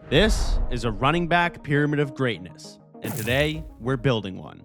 This is a running back pyramid of greatness, and today we're building one.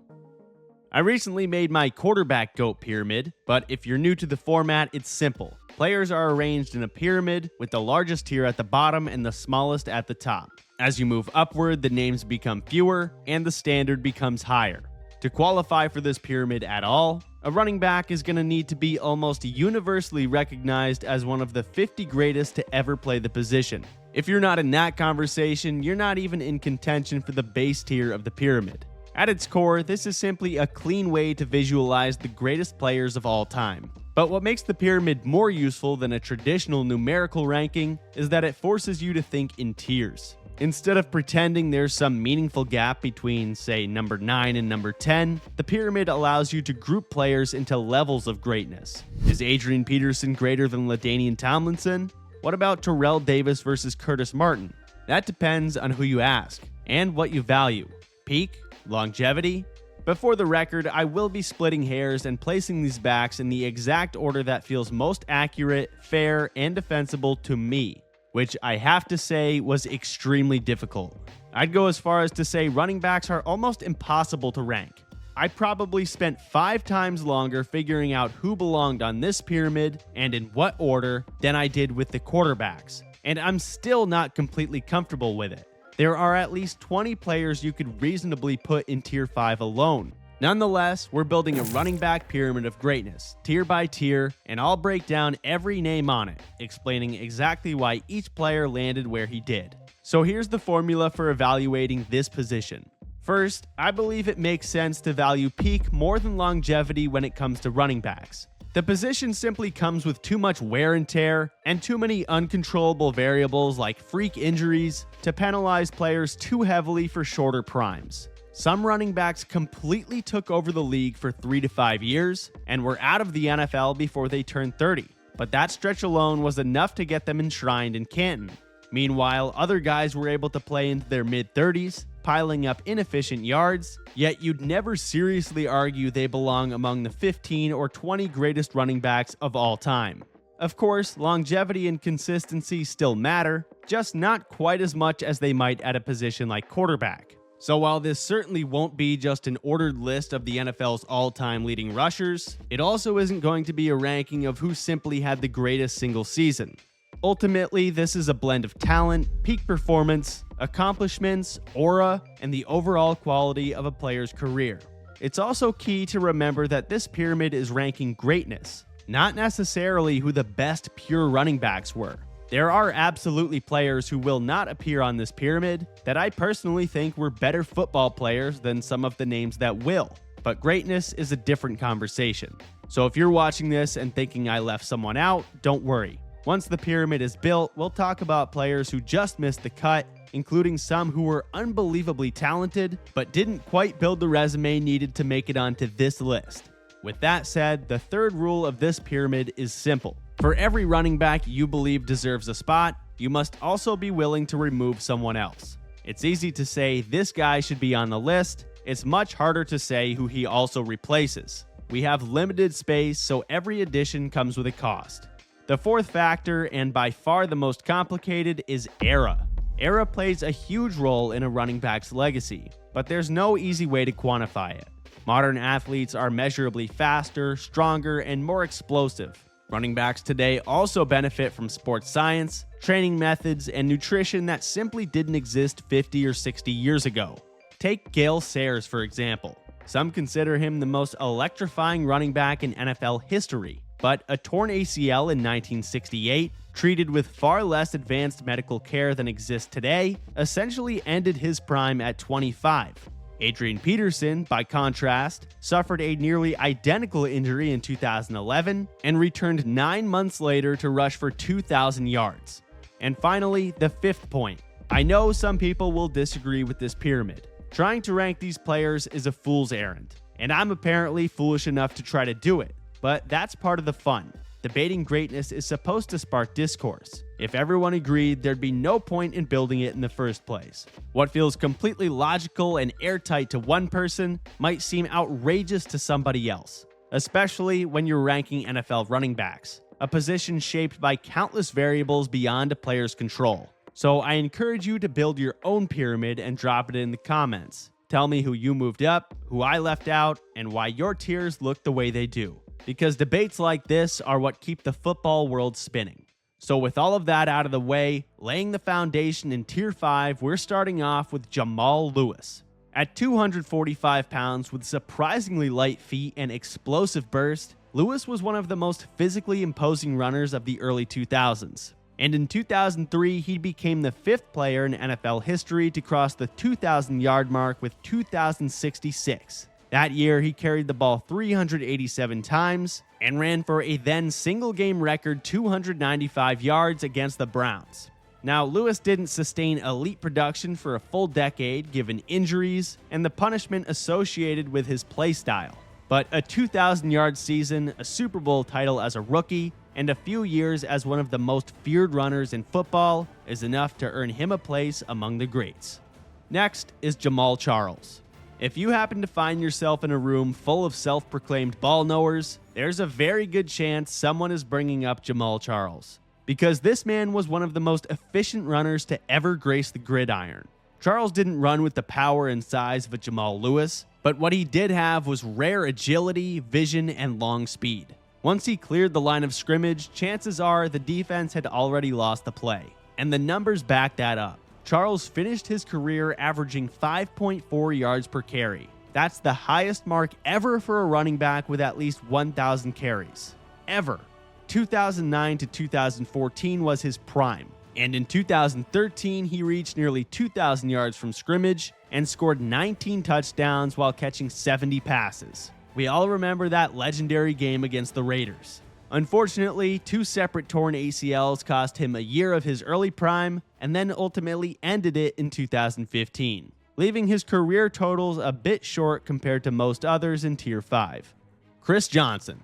I recently made my quarterback GOAT pyramid, but if you're new to the format, it's simple. Players are arranged in a pyramid with the largest tier at the bottom and the smallest at the top. As you move upward, the names become fewer and the standard becomes higher. To qualify for this pyramid at all, a running back is going to need to be almost universally recognized as one of the 50 greatest to ever play the position. If you're not in that conversation, you're not even in contention for the base tier of the pyramid. At its core, this is simply a clean way to visualize the greatest players of all time. But what makes the pyramid more useful than a traditional numerical ranking is that it forces you to think in tiers. Instead of pretending there's some meaningful gap between, say, number 9 and number 10, the pyramid allows you to group players into levels of greatness. Is Adrian Peterson greater than LaDainian Tomlinson? What about Terrell Davis versus Curtis Martin? That depends on who you ask and what you value. Peak? Longevity? But for the record, I will be splitting hairs and placing these backs in the exact order that feels most accurate, fair, and defensible to me, which I have to say was extremely difficult. I'd go as far as to say running backs are almost impossible to rank. I probably spent 5 times longer figuring out who belonged on this pyramid and in what order than I did with the quarterbacks, and I'm still not completely comfortable with it. There are at least 20 players you could reasonably put in tier 5 alone. Nonetheless, we're building a running back pyramid of greatness, tier by tier, and I'll break down every name on it, explaining exactly why each player landed where he did. So here's the formula for evaluating this position. First, I believe it makes sense to value peak more than longevity when it comes to running backs. The position simply comes with too much wear and tear and too many uncontrollable variables like freak injuries to penalize players too heavily for shorter primes. Some running backs completely took over the league for 3 to 5 years and were out of the NFL before they turned 30, but that stretch alone was enough to get them enshrined in Canton. Meanwhile, other guys were able to play into their mid-30s, piling up inefficient yards, yet you'd never seriously argue they belong among the 15 or 20 greatest running backs of all time. Of course, longevity and consistency still matter, just not quite as much as they might at a position like quarterback. So while this certainly won't be just an ordered list of the NFL's all-time leading rushers, it also isn't going to be a ranking of who simply had the greatest single season. Ultimately, this is a blend of talent, peak performance, accomplishments, aura, and the overall quality of a player's career. It's also key to remember that this pyramid is ranking greatness, not necessarily who the best pure running backs were. There are absolutely players who will not appear on this pyramid that I personally think were better football players than some of the names that will. But greatness is a different conversation. So if you're watching this and thinking I left someone out, don't worry. Once the pyramid is built, we'll talk about players who just missed the cut, including some who were unbelievably talented, but didn't quite build the resume needed to make it onto this list. With that said, the third rule of this pyramid is simple. For every running back you believe deserves a spot, you must also be willing to remove someone else. It's easy to say this guy should be on the list. It's much harder to say who he also replaces. We have limited space, so every addition comes with a cost. The fourth factor, and by far the most complicated, is era. Era plays a huge role in a running back's legacy, but there's no easy way to quantify it. Modern athletes are measurably faster, stronger, and more explosive. Running backs today also benefit from sports science, training methods, and nutrition that simply didn't exist 50 or 60 years ago. Take Gale Sayers, for example. Some consider him the most electrifying running back in NFL history. But a torn ACL in 1968, treated with far less advanced medical care than exists today, essentially ended his prime at 25. Adrian Peterson, by contrast, suffered a nearly identical injury in 2011 and returned 9 months later to rush for 2,000 yards. And finally, the fifth point. I know some people will disagree with this pyramid. Trying to rank these players is a fool's errand, and I'm apparently foolish enough to try to do it. But that's part of the fun. Debating greatness is supposed to spark discourse. If everyone agreed, there'd be no point in building it in the first place. What feels completely logical and airtight to one person might seem outrageous to somebody else, especially when you're ranking NFL running backs, a position shaped by countless variables beyond a player's control. So I encourage you to build your own pyramid and drop it in the comments. Tell me who you moved up, who I left out, and why your tiers look the way they do. Because debates like this are what keep the football world spinning. So with all of that out of the way, laying the foundation in Tier 5, we're starting off with Jamal Lewis. At 245 pounds with surprisingly light feet and explosive burst, Lewis was one of the most physically imposing runners of the early 2000s. And in 2003, he became the 5th player in NFL history to cross the 2,000-yard mark with 2,066. That year, he carried the ball 387 times and ran for a then single-game record 295 yards against the Browns. Now, Lewis didn't sustain elite production for a full decade given injuries and the punishment associated with his play style. But a 2,000-yard season, a Super Bowl title as a rookie, and a few years as one of the most feared runners in football is enough to earn him a place among the greats. Next is Jamaal Charles. If you happen to find yourself in a room full of self-proclaimed ball knowers, there's a very good chance someone is bringing up Jamaal Charles. Because this man was one of the most efficient runners to ever grace the gridiron. Charles didn't run with the power and size of a Jamal Lewis, but what he did have was rare agility, vision, and long speed. Once he cleared the line of scrimmage, chances are the defense had already lost the play. And the numbers back that up. Charles finished his career averaging 5.4 yards per carry. That's the highest mark ever for a running back with at least 1,000 carries. Ever. 2009 to 2014 was his prime. And in 2013, he reached nearly 2,000 yards from scrimmage and scored 19 touchdowns while catching 70 passes. We all remember that legendary game against the Raiders. Unfortunately, 2 separate torn ACLs cost him a year of his early prime and then ultimately ended it in 2015, leaving his career totals a bit short compared to most others in Tier 5. Chris Johnson.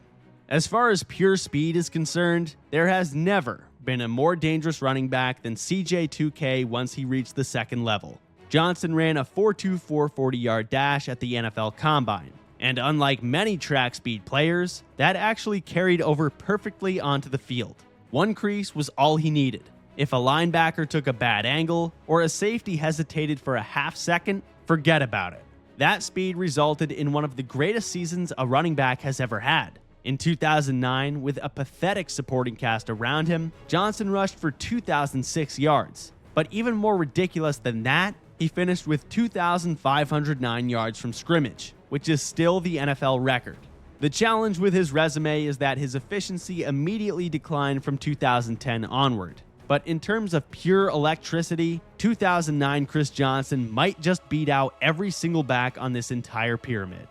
As far as pure speed is concerned, there has never been a more dangerous running back than CJ2K once he reached the second level. Johnson ran a 4.24 40-yard dash at the NFL Combine. And unlike many track speed players, that actually carried over perfectly onto the field. One crease was all he needed. If a linebacker took a bad angle, or a safety hesitated for a half second, forget about it. That speed resulted in one of the greatest seasons a running back has ever had. In 2009, with a pathetic supporting cast around him, Johnson rushed for 2,006 yards. But even more ridiculous than that, he finished with 2,509 yards from scrimmage, which is still the NFL record. The challenge with his resume is that his efficiency immediately declined from 2010 onward. But in terms of pure electricity, 2009 Chris Johnson might just beat out every single back on this entire pyramid.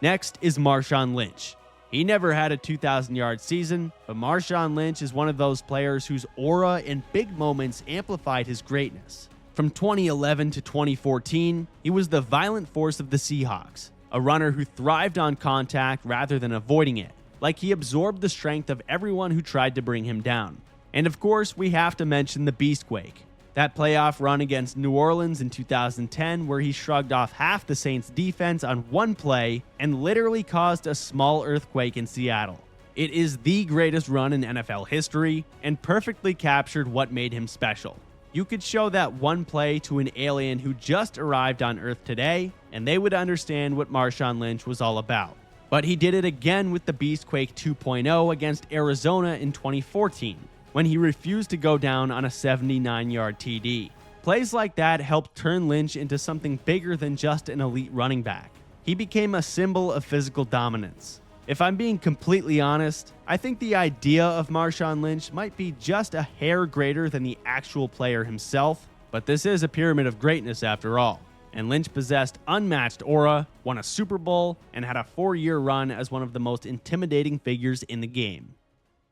Next is Marshawn Lynch. He never had a 2,000-yard season, but Marshawn Lynch is one of those players whose aura and big moments amplified his greatness. From 2011 to 2014, he was the violent force of the Seahawks, a runner who thrived on contact rather than avoiding it, like he absorbed the strength of everyone who tried to bring him down. And of course, we have to mention the Beastquake. That playoff run against New Orleans in 2010 where he shrugged off half the Saints defense on one play and literally caused a small earthquake in Seattle. It is the greatest run in NFL history and perfectly captured what made him special. You could show that one play to an alien who just arrived on Earth today, and they would understand what Marshawn Lynch was all about. But he did it again with the Beastquake 2.0 against Arizona in 2014, when he refused to go down on a 79-yard TD. Plays like that helped turn Lynch into something bigger than just an elite running back. He became a symbol of physical dominance. If I'm being completely honest, I think the idea of Marshawn Lynch might be just a hair greater than the actual player himself, but this is a pyramid of greatness after all. And Lynch possessed unmatched aura, won a Super Bowl, and had a 4-year run as one of the most intimidating figures in the game.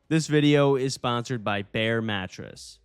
This video is sponsored by Bear Mattress.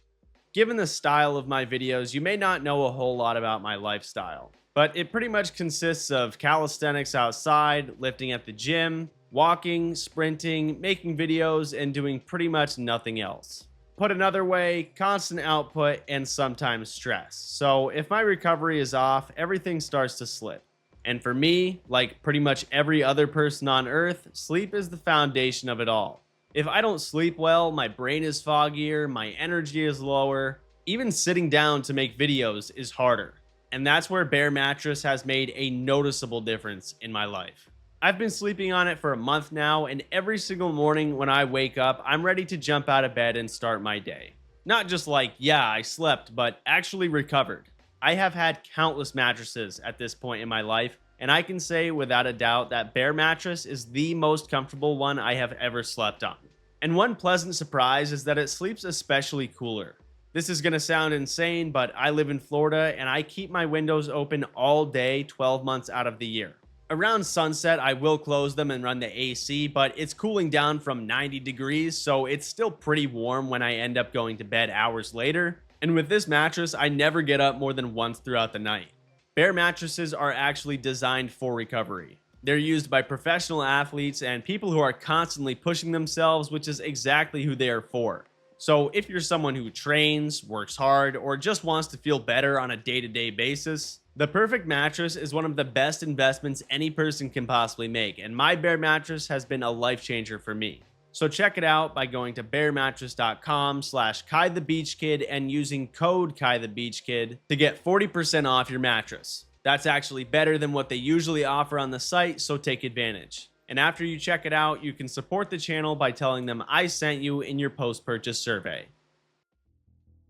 Given the style of my videos, you may not know a whole lot about my lifestyle, but it pretty much consists of calisthenics outside, lifting at the gym, walking, sprinting, making videos, and doing pretty much nothing else. Put another way, constant output and sometimes stress. So if my recovery is off, everything starts to slip. And for me, like pretty much every other person on earth, sleep is the foundation of it all. If I don't sleep well, my brain is foggier, my energy is lower, Even sitting down to make videos is harder. And that's where Bear Mattress has made a noticeable difference in my life. I've been sleeping on it for a month now, and every single morning when I wake up, I'm ready to jump out of bed and start my day. Not just like, yeah, I slept, but actually recovered. I have had countless mattresses at this point in my life, and I can say without a doubt that Bear Mattress is the most comfortable one I have ever slept on. And one pleasant surprise is that it sleeps especially cooler. This is going to sound insane, but I live in Florida and I keep my windows open all day 12 months out of the year. Around sunset, I will close them and run the AC, but it's cooling down from 90 degrees, so it's still pretty warm when I end up going to bed hours later. And with this mattress, I never get up more than once throughout the night. Bear mattresses are actually designed for recovery. They're used by professional athletes and people who are constantly pushing themselves, which is exactly who they are for. So if you're someone who trains, works hard, or just wants to feel better on a day-to-day basis, the perfect mattress is one of the best investments any person can possibly make, and my Bear mattress has been a life changer for me. So check it out by going to bearmattress.com/KaiTheBeachKid and using code KaiTheBeachKid to get 40% off your mattress. That's actually better than what they usually offer on the site, so take advantage. And after you check it out, you can support the channel by telling them I sent you in your post-purchase survey.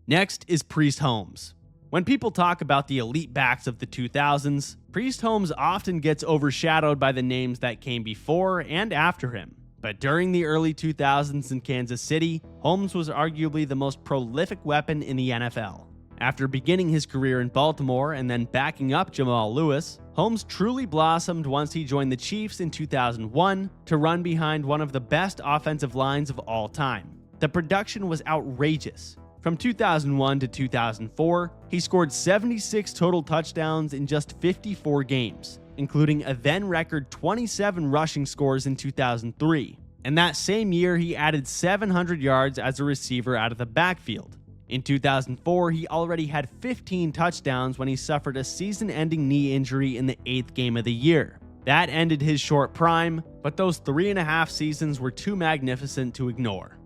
Next is Priest Holmes. When people talk about the elite backs of the 2000s, Priest Holmes often gets overshadowed by the names that came before and after him. But during the early 2000s in Kansas City, Holmes was arguably the most prolific weapon in the NFL. After beginning his career in Baltimore and then backing up Jamal Lewis, Holmes truly blossomed once he joined the Chiefs in 2001 to run behind one of the best offensive lines of all time. The production was outrageous. From 2001 to 2004, he scored 76 total touchdowns in just 54 games, including a then-record 27 rushing scores in 2003. And that same year, he added 700 yards as a receiver out of the backfield. In 2004, he already had 15 touchdowns when he suffered a season-ending knee injury in the 8th game of the year. That ended his short prime, but those 3.5 seasons were too magnificent to ignore.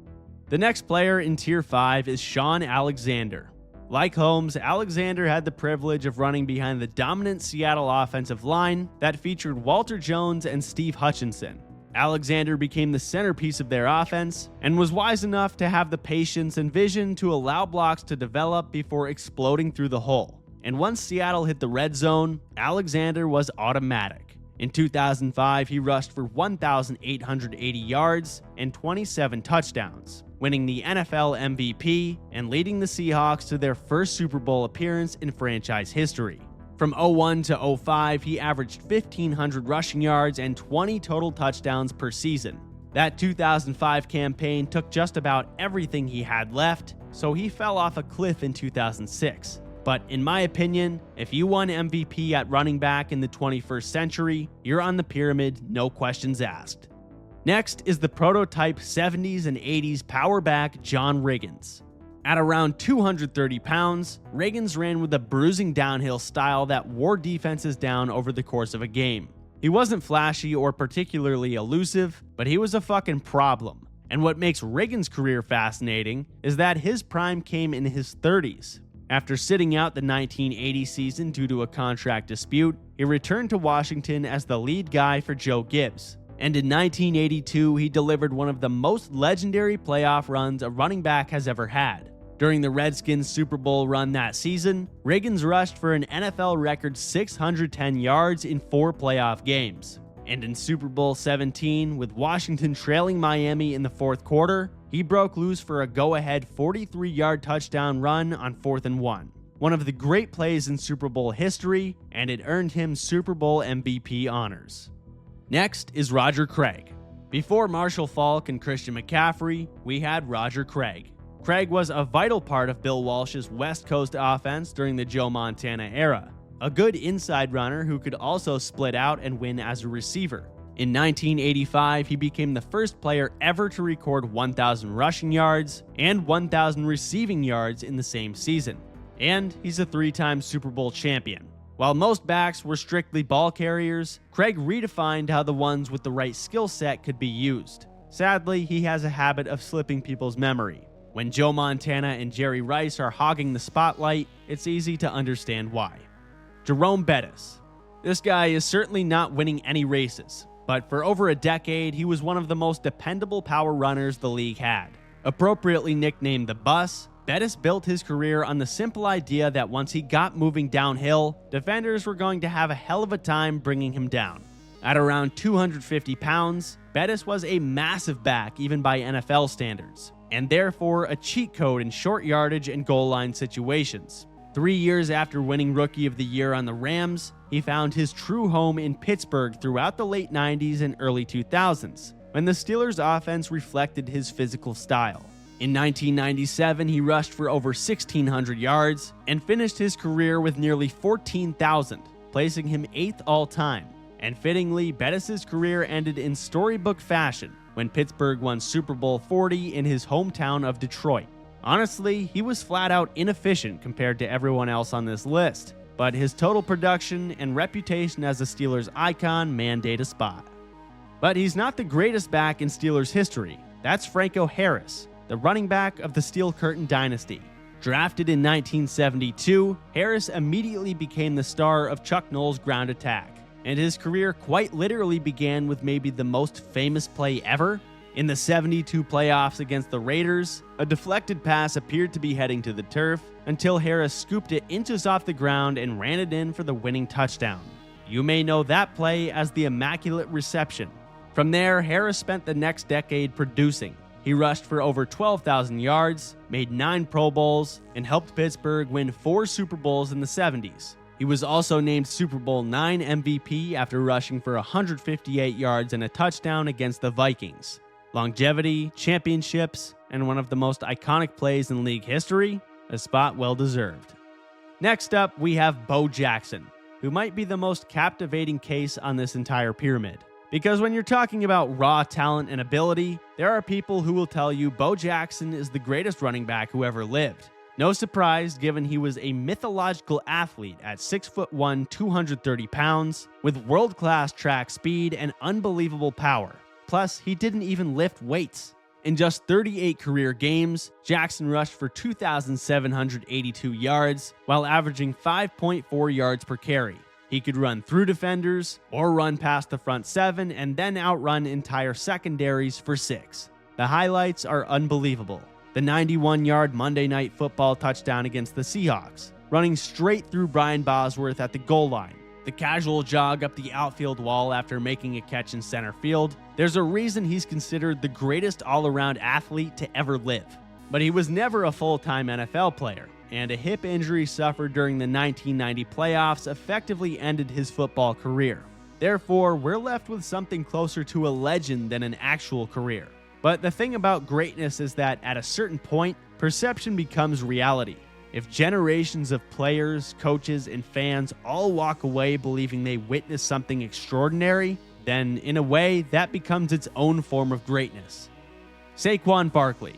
The next player in Tier 5 is Shaun Alexander. Like Holmes, Alexander had the privilege of running behind the dominant Seattle offensive line that featured Walter Jones and Steve Hutchinson. Alexander became the centerpiece of their offense and was wise enough to have the patience and vision to allow blocks to develop before exploding through the hole. And once Seattle hit the red zone, Alexander was automatic. In 2005, he rushed for 1,880 yards and 27 touchdowns, winning the NFL MVP and leading the Seahawks to their first Super Bowl appearance in franchise history. From 01 to 05, he averaged 1,500 rushing yards and 20 total touchdowns per season. That 2005 campaign took just about everything he had left, so he fell off a cliff in 2006. But in my opinion, if you won MVP at running back in the 21st century, you're on the pyramid, no questions asked. Next is the prototype 70s and 80s power back John Riggins. At around 230 pounds, Riggins ran with a bruising downhill style that wore defenses down over the course of a game. He wasn't flashy or particularly elusive, but he was a fucking problem. And what makes Riggins' career fascinating is that his prime came in his 30s. After sitting out the 1980 season due to a contract dispute, he returned to Washington as the lead guy for Joe Gibbs. And in 1982, he delivered one of the most legendary playoff runs a running back has ever had. During the Redskins Super Bowl run that season, Riggins rushed for an NFL record 610 yards in 4 playoff games. And in Super Bowl 17, with Washington trailing Miami in the 4th quarter, he broke loose for a go-ahead 43-yard touchdown run on 4th and 1. One of the great plays in Super Bowl history, and it earned him Super Bowl MVP honors. Next is Roger Craig. Before Marshall Faulk and Christian McCaffrey, we had Roger Craig. Craig was a vital part of Bill Walsh's West Coast offense during the Joe Montana era, a good inside runner who could also split out and win as a receiver. In 1985, he became the first player ever to record 1,000 rushing yards and 1,000 receiving yards in the same season. And he's a 3-time Super Bowl champion. While most backs were strictly ball carriers, Craig redefined how the ones with the right skill set could be used. Sadly, he has a habit of slipping people's memory. When Joe Montana and Jerry Rice are hogging the spotlight, it's easy to understand why. Jerome Bettis. This guy is certainly not winning any races, but for over a decade, he was one of the most dependable power runners the league had. Appropriately nicknamed the Bus, Bettis built his career on the simple idea that once he got moving downhill, defenders were going to have a hell of a time bringing him down. At around 250 pounds, Bettis was a massive back even by NFL standards, and therefore a cheat code in short yardage and goal line situations. 3 years after winning Rookie of the Year on the Rams, he found his true home in Pittsburgh throughout the late 90s and early 2000s, when the Steelers' offense reflected his physical style. In 1997, he rushed for over 1,600 yards and finished his career with nearly 14,000, placing him 8th all-time. And fittingly, Bettis' career ended in storybook fashion when Pittsburgh won Super Bowl 40 in his hometown of Detroit. Honestly, he was flat out inefficient compared to everyone else on this list, but his total production and reputation as a Steelers icon mandate a spot. But he's not the greatest back in Steelers history. That's Franco Harris, the running back of the Steel Curtain dynasty. Drafted in 1972, Harris immediately became the star of Chuck Noll's ground attack, and his career quite literally began with maybe the most famous play ever. In the 72 playoffs against the Raiders, a deflected pass appeared to be heading to the turf until Harris scooped it inches off the ground and ran it in for the winning touchdown. You may know that play as the Immaculate Reception. From there, Harris spent the next decade producing. He rushed for over 12,000 yards, made 9 Pro Bowls, and helped Pittsburgh win 4 Super Bowls in the 70s. He was also named Super Bowl IX MVP after rushing for 158 yards and a touchdown against the Vikings. Longevity, championships, and one of the most iconic plays in league history, a spot well deserved. Next up, we have Bo Jackson, who might be the most captivating case on this entire pyramid. Because when you're talking about raw talent and ability, there are people who will tell you Bo Jackson is the greatest running back who ever lived. No surprise, given he was a mythological athlete at 6'1", 230 pounds, with world-class track speed and unbelievable power. Plus, he didn't even lift weights. In just 38 career games, Jackson rushed for 2,782 yards, while averaging 5.4 yards per carry. He could run through defenders, or run past the front 7, and then outrun entire secondaries for 6. The highlights are unbelievable. The 91-yard Monday Night Football touchdown against the Seahawks, running straight through Brian Bosworth at the goal line. The casual jog up the outfield wall after making a catch in center field. There's a reason he's considered the greatest all-around athlete to ever live. But he was never a full-time NFL player, and a hip injury suffered during the 1990 playoffs effectively ended his football career. Therefore, we're left with something closer to a legend than an actual career. But the thing about greatness is that at a certain point, perception becomes reality. If generations of players, coaches, and fans all walk away believing they witnessed something extraordinary, then in a way, that becomes its own form of greatness. Saquon Barkley.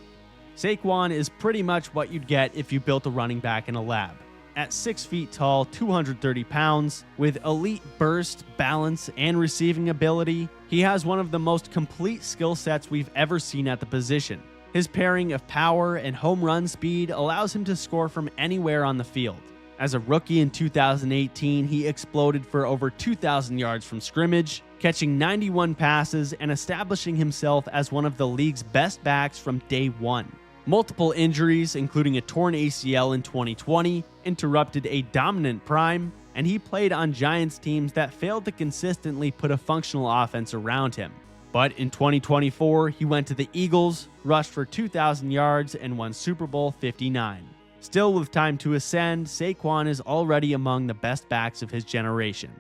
Saquon is pretty much what you'd get if you built a running back in a lab. At 6 feet tall, 230 pounds, with elite burst, balance, and receiving ability, he has one of the most complete skill sets we've ever seen at the position. His pairing of power and home run speed allows him to score from anywhere on the field. As a rookie in 2018, he exploded for over 2,000 yards from scrimmage, catching 91 passes and establishing himself as one of the league's best backs from day one. Multiple injuries, including a torn ACL in 2020, interrupted a dominant prime, and he played on Giants teams that failed to consistently put a functional offense around him. But in 2024, he went to the Eagles, rushed for 2,000 yards, and won Super Bowl 59. Still with time to ascend, Saquon is already among the best backs of his generation.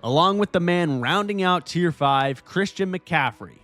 Along with the man rounding out Tier 5, Christian McCaffrey.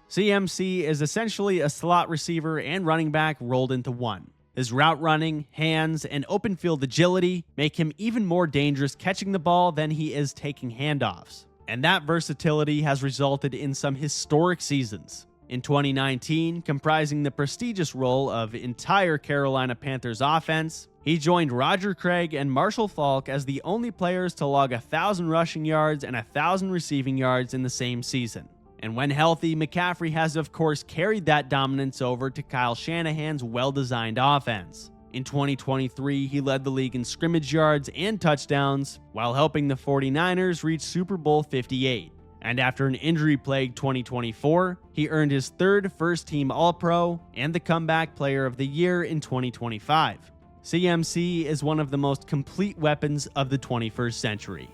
CMC is essentially a slot receiver and running back rolled into one. His route running, hands, and open field agility make him even more dangerous catching the ball than he is taking handoffs. And that versatility has resulted in some historic seasons. In 2019, comprising the prestigious role of entire Carolina Panthers offense, he joined Roger Craig and Marshall Faulk as the only players to log 1,000 rushing yards and 1,000 receiving yards in the same season. And when healthy, McCaffrey has of course carried that dominance over to Kyle Shanahan's well-designed offense. In 2023, he led the league in scrimmage yards and touchdowns, while helping the 49ers reach Super Bowl 58. And after an injury-plagued 2024, he earned his third first-team All-Pro and the Comeback Player of the Year in 2025. CMC is one of the most complete weapons of the 21st century.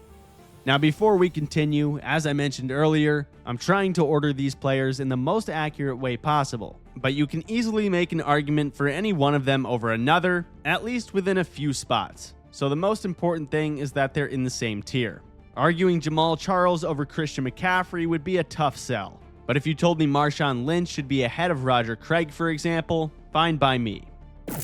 Now, before we continue, as I mentioned earlier, I'm trying to order these players in the most accurate way possible, but you can easily make an argument for any one of them over another, at least within a few spots. So the most important thing is that they're in the same tier. Arguing Jamal Charles over Christian McCaffrey would be a tough sell, but if you told me Marshawn Lynch should be ahead of Roger Craig, for example, fine by me.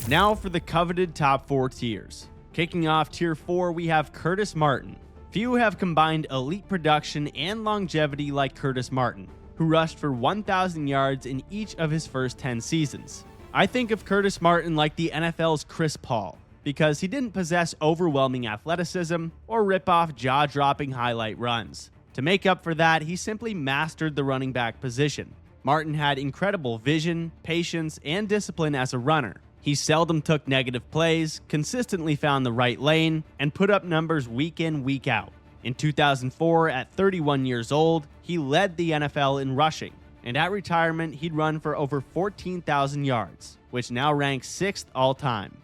Now for the coveted top 4 tiers. Kicking off tier 4, we have Curtis Martin. Few have combined elite production and longevity like Curtis Martin, who rushed for 1,000 yards in each of his first 10 seasons. I think of Curtis Martin like the NFL's Chris Paul, because he didn't possess overwhelming athleticism or rip off jaw-dropping highlight runs. To make up for that, he simply mastered the running back position. Martin had incredible vision, patience, and discipline as a runner. He seldom took negative plays, consistently found the right lane, and put up numbers week in, week out. In 2004, at 31 years old, he led the NFL in rushing, and at retirement, he'd run for over 14,000 yards, which now ranks 6th all-time.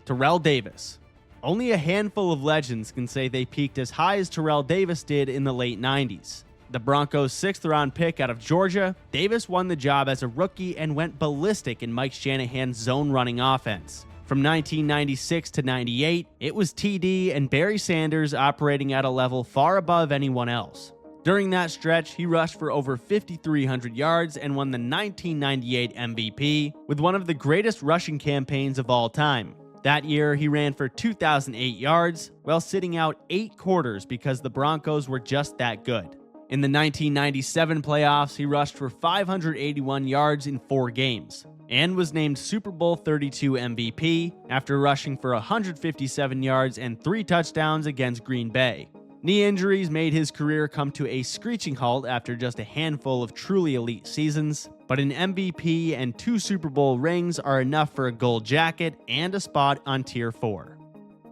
Terrell Davis. Only a handful of legends can say they peaked as high as Terrell Davis did in the late 90s. The Broncos' 6th-round pick out of Georgia, Davis won the job as a rookie and went ballistic in Mike Shanahan's zone-running offense. From 1996 to 98, it was TD and Barry Sanders operating at a level far above anyone else. During that stretch, he rushed for over 5,300 yards and won the 1998 MVP with one of the greatest rushing campaigns of all time. That year, he ran for 2,008 yards while sitting out 8 quarters because the Broncos were just that good. In the 1997 playoffs, he rushed for 581 yards in 4 games and was named Super Bowl 32 MVP after rushing for 157 yards and 3 touchdowns against Green Bay. Knee injuries made his career come to a screeching halt after just a handful of truly elite seasons, but an MVP and 2 Super Bowl rings are enough for a gold jacket and a spot on Tier 4.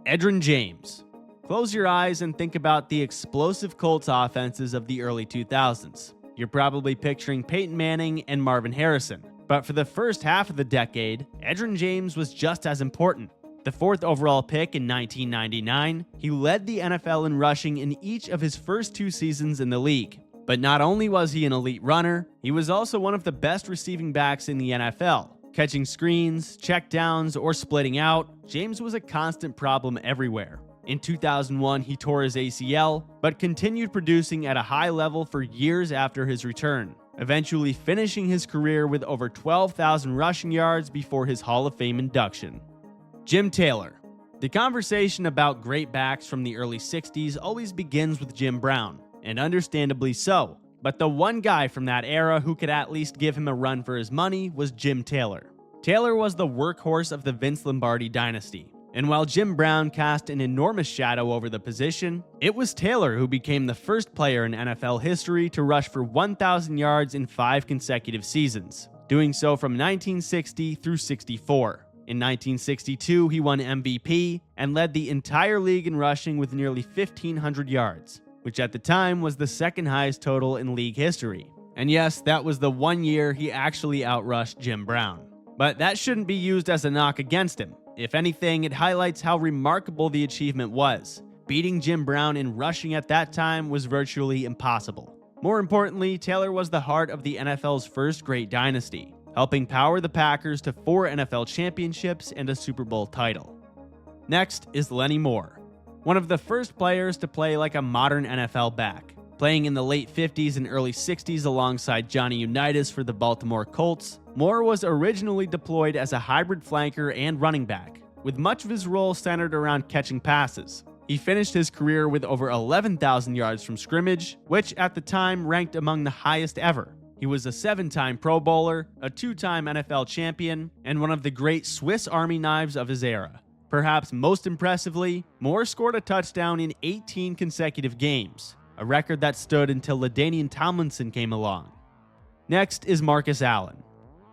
Edgerrin James. Close your eyes and think about the explosive Colts offenses of the early 2000s. You're probably picturing Peyton Manning and Marvin Harrison. But for the first half of the decade, Edgerrin James was just as important. The 4th overall pick in 1999, he led the NFL in rushing in each of his first 2 seasons in the league. But not only was he an elite runner, he was also one of the best receiving backs in the NFL. Catching screens, checkdowns, or splitting out, James was a constant problem everywhere. In 2001, he tore his ACL, but continued producing at a high level for years after his return, eventually finishing his career with over 12,000 rushing yards before his Hall of Fame induction. Jim Taylor. The conversation about great backs from the early 60s always begins with Jim Brown, and understandably so, but the one guy from that era who could at least give him a run for his money was Jim Taylor. Taylor was the workhorse of the Vince Lombardi dynasty. And while Jim Brown cast an enormous shadow over the position, it was Taylor who became the first player in NFL history to rush for 1,000 yards in 5 consecutive seasons, doing so from 1960 through 64. In 1962, he won MVP and led the entire league in rushing with nearly 1,500 yards, which at the time was the 2nd highest total in league history. And yes, that was the one year he actually outrushed Jim Brown. But that shouldn't be used as a knock against him. If anything, it highlights how remarkable the achievement was. Beating Jim Brown in rushing at that time was virtually impossible. More importantly, Taylor was the heart of the NFL's first great dynasty, helping power the Packers to 4 NFL championships and a Super Bowl title. Next is Lenny Moore, one of the first players to play like a modern NFL back. Playing in the late 50s and early 60s alongside Johnny Unitas for the Baltimore Colts, Moore was originally deployed as a hybrid flanker and running back, with much of his role centered around catching passes. He finished his career with over 11,000 yards from scrimmage, which at the time ranked among the highest ever. He was a 7-time Pro Bowler, a 2-time NFL champion, and one of the great Swiss Army knives of his era. Perhaps most impressively, Moore scored a touchdown in 18 consecutive games, a record that stood until LaDainian Tomlinson came along. Next is Marcus Allen,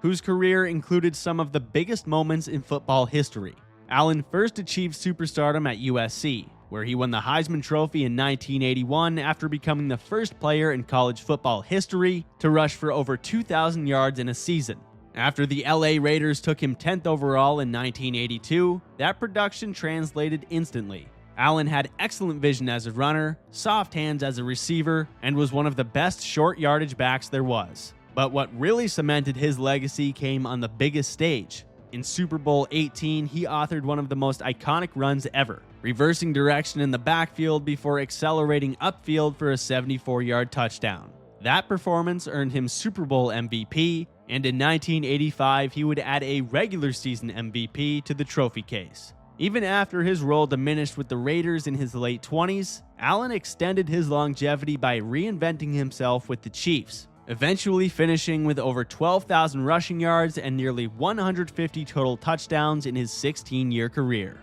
whose career included some of the biggest moments in football history. Allen first achieved superstardom at USC, where he won the Heisman Trophy in 1981 after becoming the first player in college football history to rush for over 2,000 yards in a season. After the LA Raiders took him 10th overall in 1982, that production translated instantly. Allen had excellent vision as a runner, soft hands as a receiver, and was one of the best short yardage backs there was. But what really cemented his legacy came on the biggest stage. In Super Bowl 18, he authored one of the most iconic runs ever, reversing direction in the backfield before accelerating upfield for a 74-yard touchdown. That performance earned him Super Bowl MVP, and in 1985, he would add a regular season MVP to the trophy case. Even after his role diminished with the Raiders in his late 20s, Allen extended his longevity by reinventing himself with the Chiefs, eventually finishing with over 12,000 rushing yards and nearly 150 total touchdowns in his 16-year career.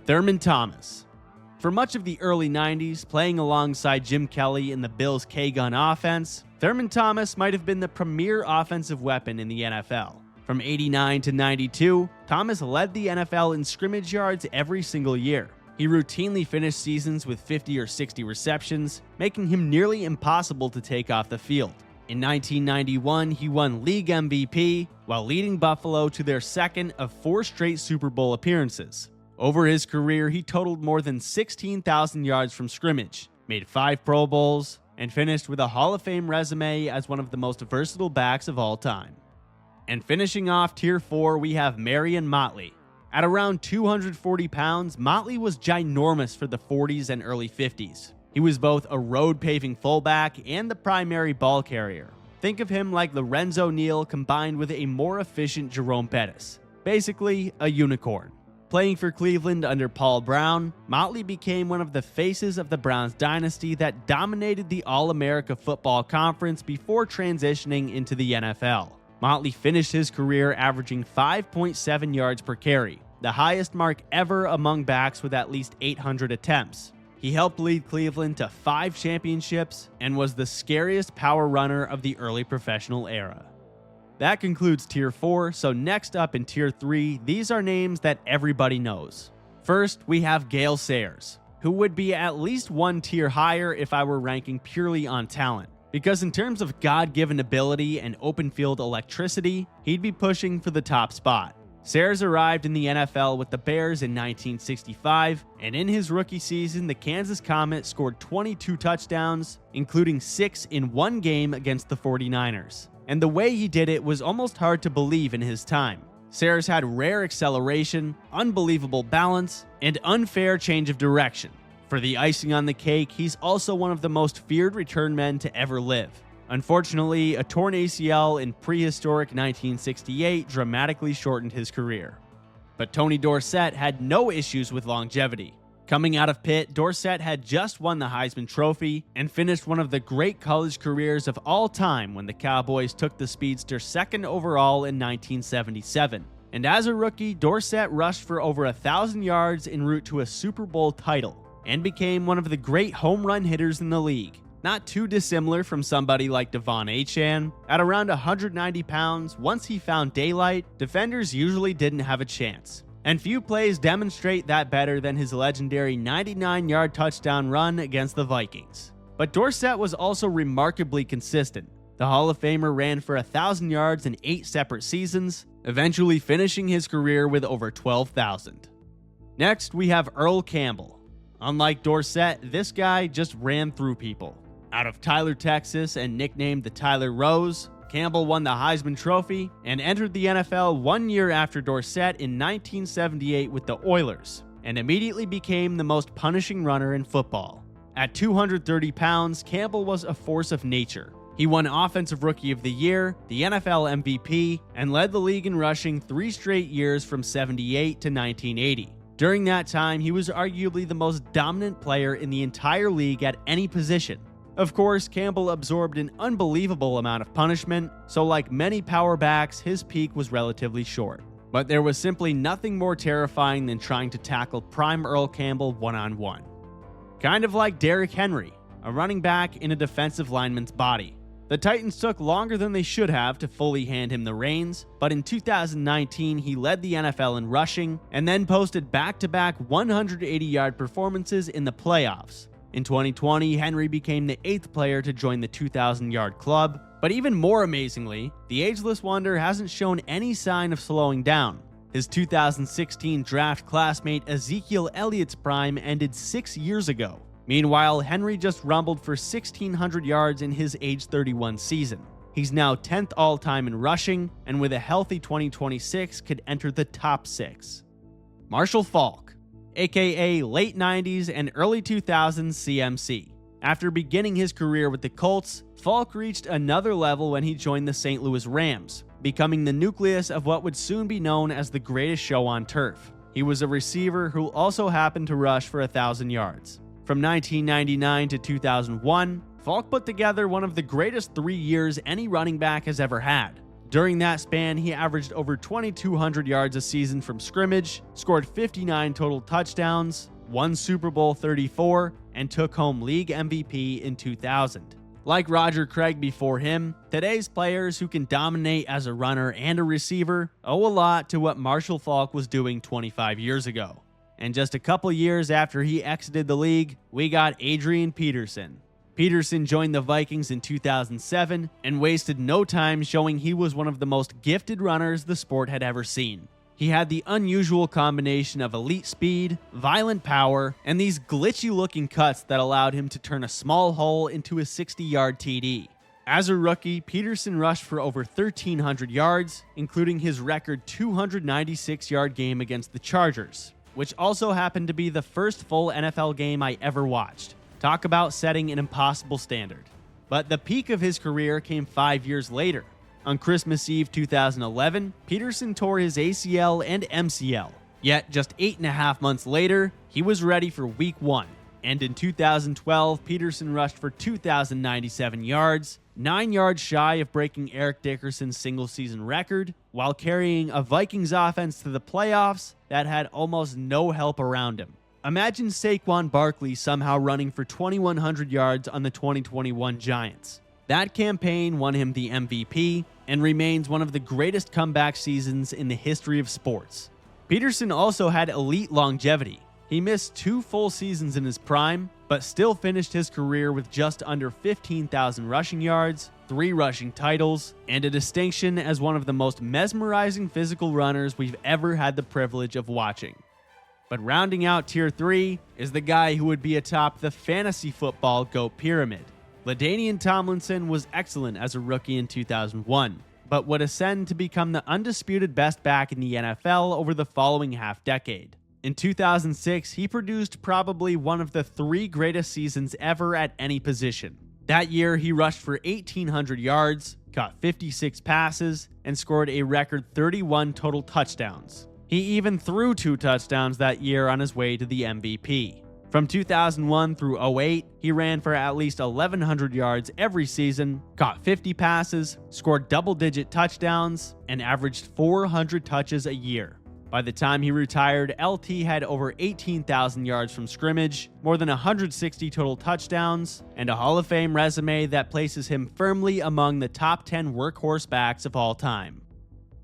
Thurman Thomas. For much of the early 90s, playing alongside Jim Kelly in the Bills' K-Gun offense, Thurman Thomas might have been the premier offensive weapon in the NFL. From 89 to 92, Thomas led the NFL in scrimmage yards every single year. He routinely finished seasons with 50 or 60 receptions, making him nearly impossible to take off the field. In 1991, he won League MVP while leading Buffalo to their second of 4 straight Super Bowl appearances. Over his career, he totaled more than 16,000 yards from scrimmage, made 5 Pro Bowls, and finished with a Hall of Fame resume as one of the most versatile backs of all time. And finishing off Tier 4, we have Marion Motley. At around 240 pounds, Motley was ginormous for the 40s and early 50s. He was both a road-paving fullback and the primary ball carrier. Think of him like Lorenzo Neal combined with a more efficient Jerome Bettis. Basically, a unicorn. Playing for Cleveland under Paul Brown, Motley became one of the faces of the Browns dynasty that dominated the All-America Football Conference before transitioning into the NFL. Motley finished his career averaging 5.7 yards per carry, the highest mark ever among backs with at least 800 attempts. He helped lead Cleveland to 5 championships and was the scariest power runner of the early professional era. That concludes Tier 4, so next up in Tier 3, these are names that everybody knows. First, we have Gale Sayers, who would be at least one tier higher if I were ranking purely on talent. Because in terms of God-given ability and open field electricity, he'd be pushing for the top spot. Sayers arrived in the NFL with the Bears in 1965, and in his rookie season, the Kansas Comet scored 22 touchdowns, including 6 in one game against the 49ers. And the way he did it was almost hard to believe in his time. Sayers had rare acceleration, unbelievable balance, and unfair change of direction. For the icing on the cake, he's also one of the most feared return men to ever live. Unfortunately, a torn ACL in prehistoric 1968 dramatically shortened his career. But Tony Dorsett had no issues with longevity. Coming out of Pitt, Dorsett had just won the Heisman Trophy and finished one of the great college careers of all time when the Cowboys took the speedster 2nd overall in 1977. And as a rookie, Dorsett rushed for over 1,000 yards en route to a Super Bowl title and became one of the great home run hitters in the league. Not too dissimilar from somebody like Devon Achane. At around 190 pounds, once he found daylight, defenders usually didn't have a chance. And few plays demonstrate that better than his legendary 99-yard touchdown run against the Vikings. But Dorsett was also remarkably consistent. The Hall of Famer ran for 1,000 yards in 8 separate seasons, eventually finishing his career with over 12,000. Next, we have Earl Campbell. Unlike Dorsett, this guy just ran through people. Out of Tyler, Texas, and nicknamed the Tyler Rose, Campbell won the Heisman Trophy and entered the NFL 1 year after Dorsett in 1978 with the Oilers, and immediately became the most punishing runner in football. At 230 pounds, Campbell was a force of nature. He won Offensive Rookie of the Year, the NFL MVP, and led the league in rushing 3 straight years from 78 to 1980. During that time, he was arguably the most dominant player in the entire league at any position. Of course, Campbell absorbed an unbelievable amount of punishment, so like many power backs, his peak was relatively short. But there was simply nothing more terrifying than trying to tackle prime Earl Campbell one-on-one. Kind of like Derrick Henry, a running back in a defensive lineman's body. The Titans took longer than they should have to fully hand him the reins, but in 2019 he led the NFL in rushing and then posted back-to-back 180-yard performances in the playoffs. In 2020, Henry became the 8th player to join the 2,000-yard club, but even more amazingly, the ageless wonder hasn't shown any sign of slowing down. His 2016 draft classmate Ezekiel Elliott's prime ended 6 years ago. Meanwhile, Henry just rumbled for 1,600 yards in his age 31 season. He's now 10th all-time in rushing, and with a healthy 2026 could enter the top 6. Marshall Faulk, aka late 90s and early 2000s CMC. After beginning his career with the Colts, Faulk reached another level when he joined the St. Louis Rams, becoming the nucleus of what would soon be known as the greatest show on turf. He was a receiver who also happened to rush for 1,000 yards. From 1999 to 2001, Faulk put together one of the greatest 3 years any running back has ever had. During that span, he averaged over 2,200 yards a season from scrimmage, scored 59 total touchdowns, won Super Bowl 34, and took home league MVP in 2000. Like Roger Craig before him, today's players who can dominate as a runner and a receiver owe a lot to what Marshall Faulk was doing 25 years ago. And just a couple years after he exited the league, we got Adrian Peterson. Peterson joined the Vikings in 2007 and wasted no time showing he was one of the most gifted runners the sport had ever seen. He had the unusual combination of elite speed, violent power, and these glitchy-looking cuts that allowed him to turn a small hole into a 60-yard TD. As a rookie, Peterson rushed for over 1,300 yards, including his record 296-yard game against the Chargers, which also happened to be the first full NFL game I ever watched. Talk about setting an impossible standard. But the peak of his career came 5 years later. On Christmas Eve 2011, Peterson tore his ACL and MCL. Yet, just 8.5 months later, he was ready for Week 1. And in 2012, Peterson rushed for 2,097 yards, 9 yards shy of breaking Eric Dickerson's single-season record, while carrying a Vikings offense to the playoffs that had almost no help around him. Imagine Saquon Barkley somehow running for 2,100 yards on the 2021 Giants. That campaign won him the MVP and remains one of the greatest comeback seasons in the history of sports. Peterson also had elite longevity. He missed 2 full seasons in his prime, but still finished his career with just under 15,000 rushing yards, 3 rushing titles, and a distinction as one of the most mesmerizing physical runners we've ever had the privilege of watching. But rounding out Tier 3 is the guy who would be atop the fantasy football GOAT pyramid. LaDainian Tomlinson was excellent as a rookie in 2001, but would ascend to become the undisputed best back in the NFL over the following half-decade. In 2006, he produced probably one of the 3 greatest seasons ever at any position. That year, he rushed for 1,800 yards, caught 56 passes, and scored a record 31 total touchdowns. He even threw 2 touchdowns that year on his way to the MVP. From 2001 through 08, he ran for at least 1,100 yards every season, caught 50 passes, scored double-digit touchdowns, and averaged 400 touches a year. By the time he retired, LT had over 18,000 yards from scrimmage, more than 160 total touchdowns, and a Hall of Fame resume that places him firmly among the top 10 workhorse backs of all time.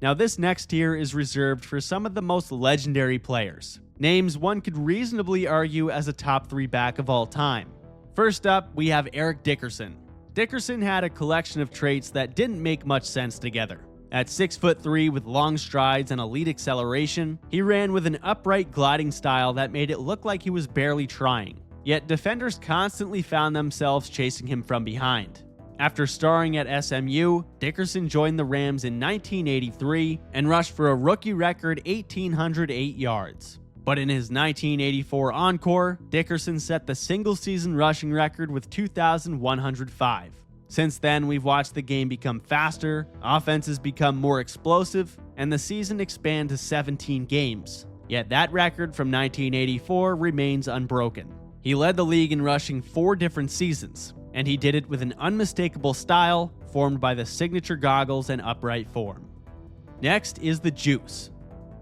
Now, this next tier is reserved for some of the most legendary players. Names one could reasonably argue as a top 3 back of all time. First up, we have Eric Dickerson. Dickerson had a collection of traits that didn't make much sense together. At 6'3" with long strides and elite acceleration, he ran with an upright gliding style that made it look like he was barely trying. Yet defenders constantly found themselves chasing him from behind. After starring at SMU, Dickerson joined the Rams in 1983 and rushed for a rookie record 1,808 yards. But in his 1984 encore, Dickerson set the single-season rushing record with 2,105. Since then, we've watched the game become faster, offenses become more explosive, and the season expand to 17 games. Yet that record from 1984 remains unbroken. He led the league in rushing 4 different seasons, and he did it with an unmistakable style formed by the signature goggles and upright form. Next is the juice.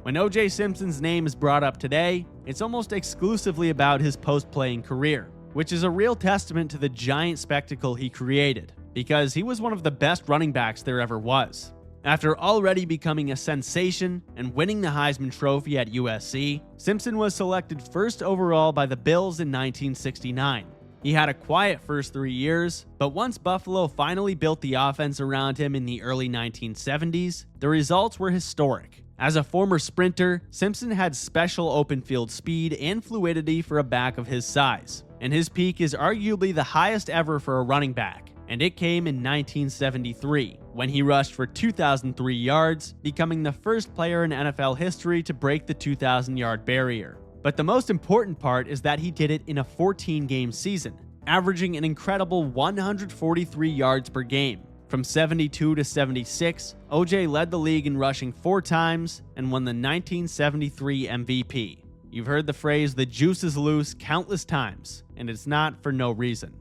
When O.J. Simpson's name is brought up today, it's almost exclusively about his post-playing career, which is a real testament to the giant spectacle he created. because he was one of the best running backs there ever was. After already becoming a sensation and winning the Heisman Trophy at USC, Simpson was selected first overall by the Bills in 1969. He had a quiet first 3 years, but once Buffalo finally built the offense around him in the early 1970s, the results were historic. As a former sprinter, Simpson had special open field speed and fluidity for a back of his size, and his peak is arguably the highest ever for a running back, and it came in 1973, when he rushed for 2,003 yards, becoming the first player in NFL history to break the 2,000-yard barrier. But the most important part is that he did it in a 14-game season, averaging an incredible 143 yards per game. From 72 to 76, OJ led the league in rushing 4 times and won the 1973 MVP. You've heard the phrase, "the juice is loose," countless times, and it's not for no reason.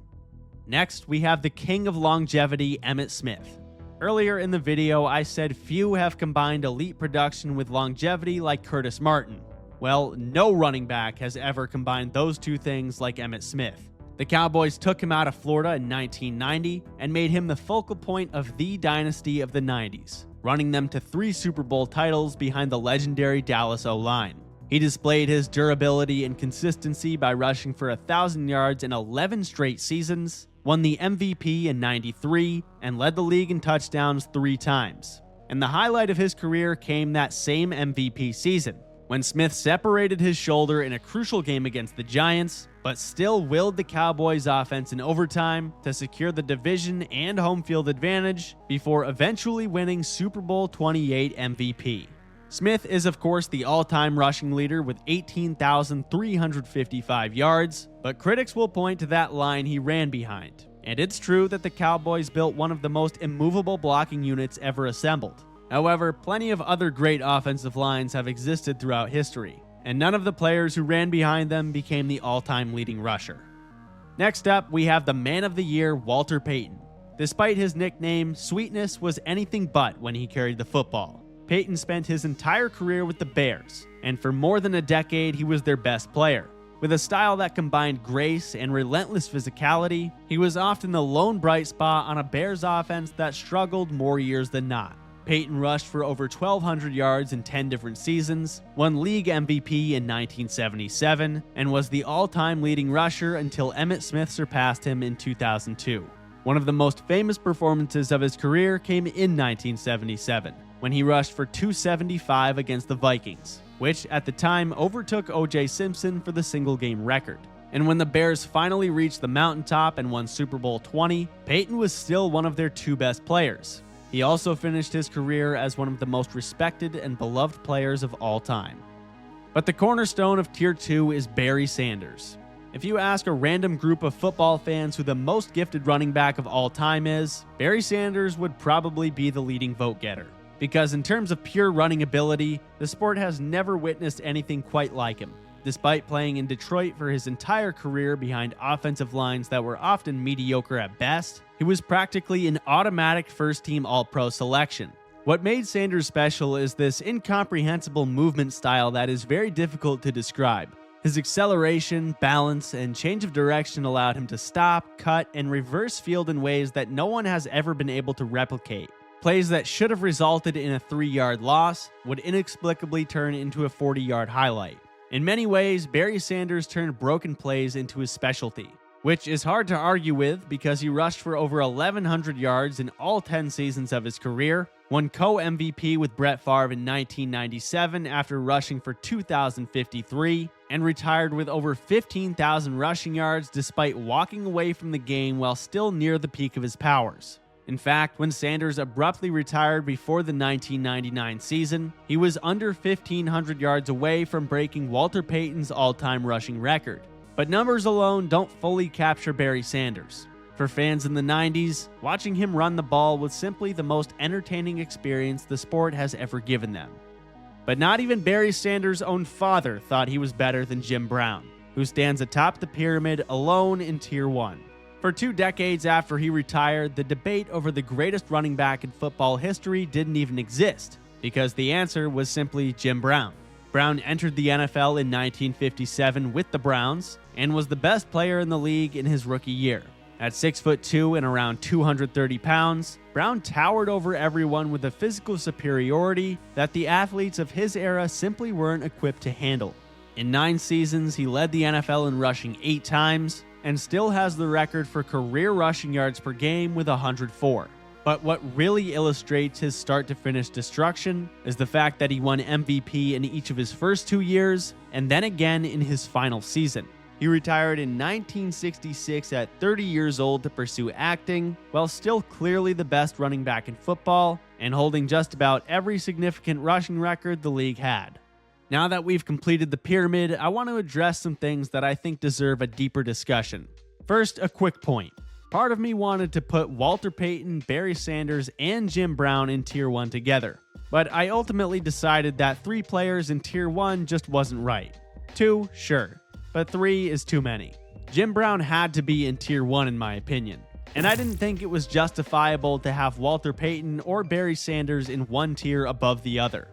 Next, we have the king of longevity, Emmitt Smith. Earlier in the video, I said few have combined elite production with longevity like Curtis Martin. Well, no running back has ever combined those two things like Emmitt Smith. The Cowboys took him out of Florida in 1990 and made him the focal point of the dynasty of the 90s, running them to 3 Super Bowl titles behind the legendary Dallas O-line. He displayed his durability and consistency by rushing for 1,000 yards in 11 straight seasons, won the MVP in 93, and led the league in touchdowns 3 times. And the highlight of his career came that same MVP season, when Smith separated his shoulder in a crucial game against the Giants, but still willed the Cowboys' offense in overtime to secure the division and home field advantage before eventually winning Super Bowl 28 MVP. Smith is, of course, the all-time rushing leader with 18,355 yards, but critics will point to that line he ran behind. And it's true that the Cowboys built one of the most immovable blocking units ever assembled. However, plenty of other great offensive lines have existed throughout history, and none of the players who ran behind them became the all-time leading rusher. Next up, we have the Man of the Year, Walter Payton. Despite his nickname, sweetness was anything but when he carried the football. Payton spent his entire career with the Bears, and for more than a decade, he was their best player. With a style that combined grace and relentless physicality, he was often the lone bright spot on a Bears offense that struggled more years than not. Payton rushed for over 1,200 yards in 10 different seasons, won league MVP in 1977, and was the all-time leading rusher until Emmitt Smith surpassed him in 2002. One of the most famous performances of his career came in 1977, when he rushed for 275 against the Vikings, which at the time overtook O.J. Simpson for the single-game record. And when the Bears finally reached the mountaintop and won Super Bowl 20, Payton was still one of their 2 best players. He also finished his career as one of the most respected and beloved players of all time. But the cornerstone of Tier 2 is Barry Sanders. If you ask a random group of football fans who the most gifted running back of all time is, Barry Sanders would probably be the leading vote getter. Because in terms of pure running ability, the sport has never witnessed anything quite like him. Despite playing in Detroit for his entire career behind offensive lines that were often mediocre at best, he was practically an automatic first-team All-Pro selection. What made Sanders special is this incomprehensible movement style that is very difficult to describe. His acceleration, balance, and change of direction allowed him to stop, cut, and reverse field in ways that no one has ever been able to replicate. Plays that should have resulted in a 3-yard loss would inexplicably turn into a 40-yard highlight. In many ways, Barry Sanders turned broken plays into his specialty, which is hard to argue with because he rushed for over 1,100 yards in all 10 seasons of his career, won co-MVP with Brett Favre in 1997 after rushing for 2,053, and retired with over 15,000 rushing yards despite walking away from the game while still near the peak of his powers. In fact, when Sanders abruptly retired before the 1999 season, he was under 1,500 yards away from breaking Walter Payton's all-time rushing record. But numbers alone don't fully capture Barry Sanders. For fans in the 90s, watching him run the ball was simply the most entertaining experience the sport has ever given them. But not even Barry Sanders' own father thought he was better than Jim Brown, who stands atop the pyramid alone in Tier 1. For 2 decades after he retired, the debate over the greatest running back in football history didn't even exist, because the answer was simply Jim Brown. Brown entered the NFL in 1957 with the Browns, and was the best player in the league in his rookie year. At 6'2" and around 230 pounds, Brown towered over everyone with a physical superiority that the athletes of his era simply weren't equipped to handle. In 9 seasons, he led the NFL in rushing 8 times, and still has the record for career rushing yards per game with 104. But what really illustrates his start-to-finish destruction is the fact that he won MVP in each of his first 2 years, and then again in his final season. He retired in 1966 at 30 years old to pursue acting, while still clearly the best running back in football, and holding just about every significant rushing record the league had. Now that we've completed the pyramid, I want to address some things that I think deserve a deeper discussion. First, a quick point. Part of me wanted to put Walter Payton, Barry Sanders, and Jim Brown in Tier 1 together, but I ultimately decided that 3 players in Tier 1 just wasn't right. 2, sure, but 3 is too many. Jim Brown had to be in Tier 1 in my opinion, and I didn't think it was justifiable to have Walter Payton or Barry Sanders in one tier above the other.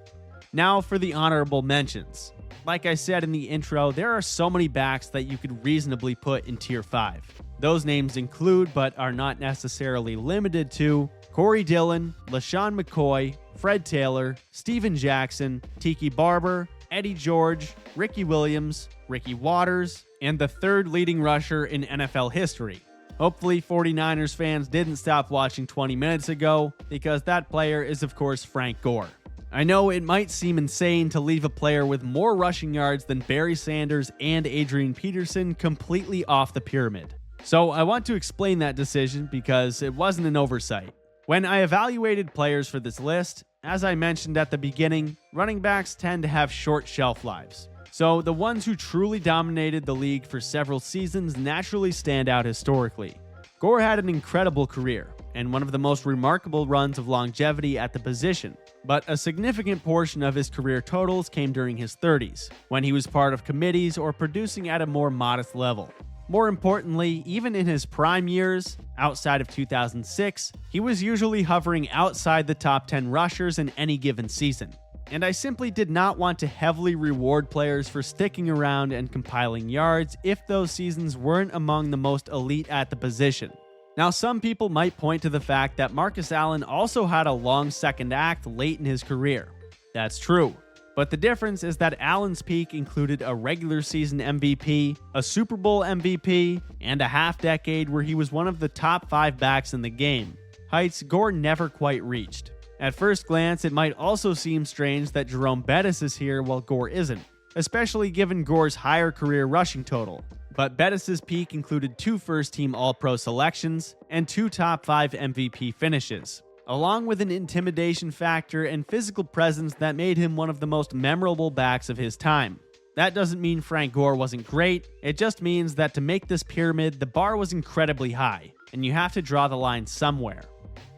Now for the honorable mentions. Like I said in the intro, there are so many backs that you could reasonably put in Tier 5. Those names include, but are not necessarily limited to, Corey Dillon, LaShawn McCoy, Fred Taylor, Steven Jackson, Tiki Barber, Eddie George, Ricky Williams, Ricky Waters, and the 3rd leading rusher in NFL history. Hopefully 49ers fans didn't stop watching 20 minutes ago, because that player is of course Frank Gore. I know it might seem insane to leave a player with more rushing yards than Barry Sanders and Adrian Peterson completely off the pyramid. So I want to explain that decision because it wasn't an oversight. When I evaluated players for this list, as I mentioned at the beginning, running backs tend to have short shelf lives. So the ones who truly dominated the league for several seasons naturally stand out historically. Gore had an incredible career and one of the most remarkable runs of longevity at the position, but a significant portion of his career totals came during his 30s, when he was part of committees or producing at a more modest level. More importantly, even in his prime years, outside of 2006, he was usually hovering outside the top 10 rushers in any given season. And I simply did not want to heavily reward players for sticking around and compiling yards if those seasons weren't among the most elite at the position. Now, some people might point to the fact that Marcus Allen also had a long second act late in his career. That's true. But the difference is that Allen's peak included a regular season MVP, a Super Bowl MVP, and a half-decade where he was one of the top 5 backs in the game, heights Gore never quite reached. At first glance, it might also seem strange that Jerome Bettis is here while Gore isn't, especially given Gore's higher career rushing total. But Bettis' peak included 2 first-team All-Pro selections and 2 top 5 MVP finishes, along with an intimidation factor and physical presence that made him one of the most memorable backs of his time. That doesn't mean Frank Gore wasn't great, it just means that to make this pyramid, the bar was incredibly high, and you have to draw the line somewhere.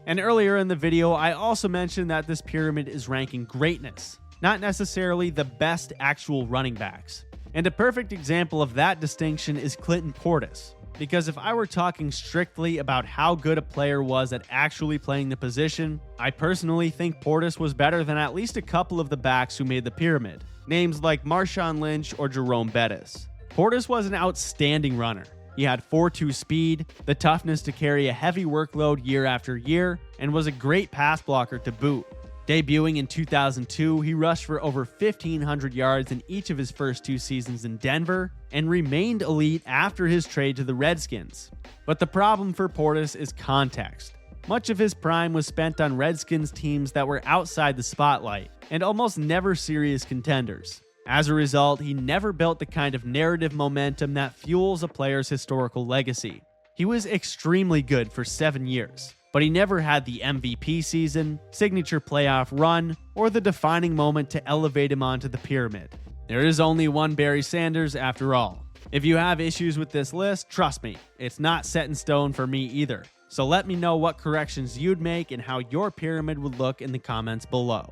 And earlier in the video, I also mentioned that this pyramid is ranking greatness, not necessarily the best actual running backs. And a perfect example of that distinction is Clinton Portis. Because if I were talking strictly about how good a player was at actually playing the position, I personally think Portis was better than at least a couple of the backs who made the pyramid. Names like Marshawn Lynch or Jerome Bettis. Portis was an outstanding runner. He had 4.2 speed, the toughness to carry a heavy workload year after year, and was a great pass blocker to boot. Debuting in 2002, he rushed for over 1,500 yards in each of his first 2 seasons in Denver, and remained elite after his trade to the Redskins. But the problem for Portis is context. Much of his prime was spent on Redskins teams that were outside the spotlight, and almost never serious contenders. As a result, he never built the kind of narrative momentum that fuels a player's historical legacy. He was extremely good for 7 years, but he never had the MVP season, signature playoff run, or the defining moment to elevate him onto the pyramid. There is only one Barry Sanders after all. If you have issues with this list, trust me, it's not set in stone for me either. So let me know what corrections you'd make and how your pyramid would look in the comments below.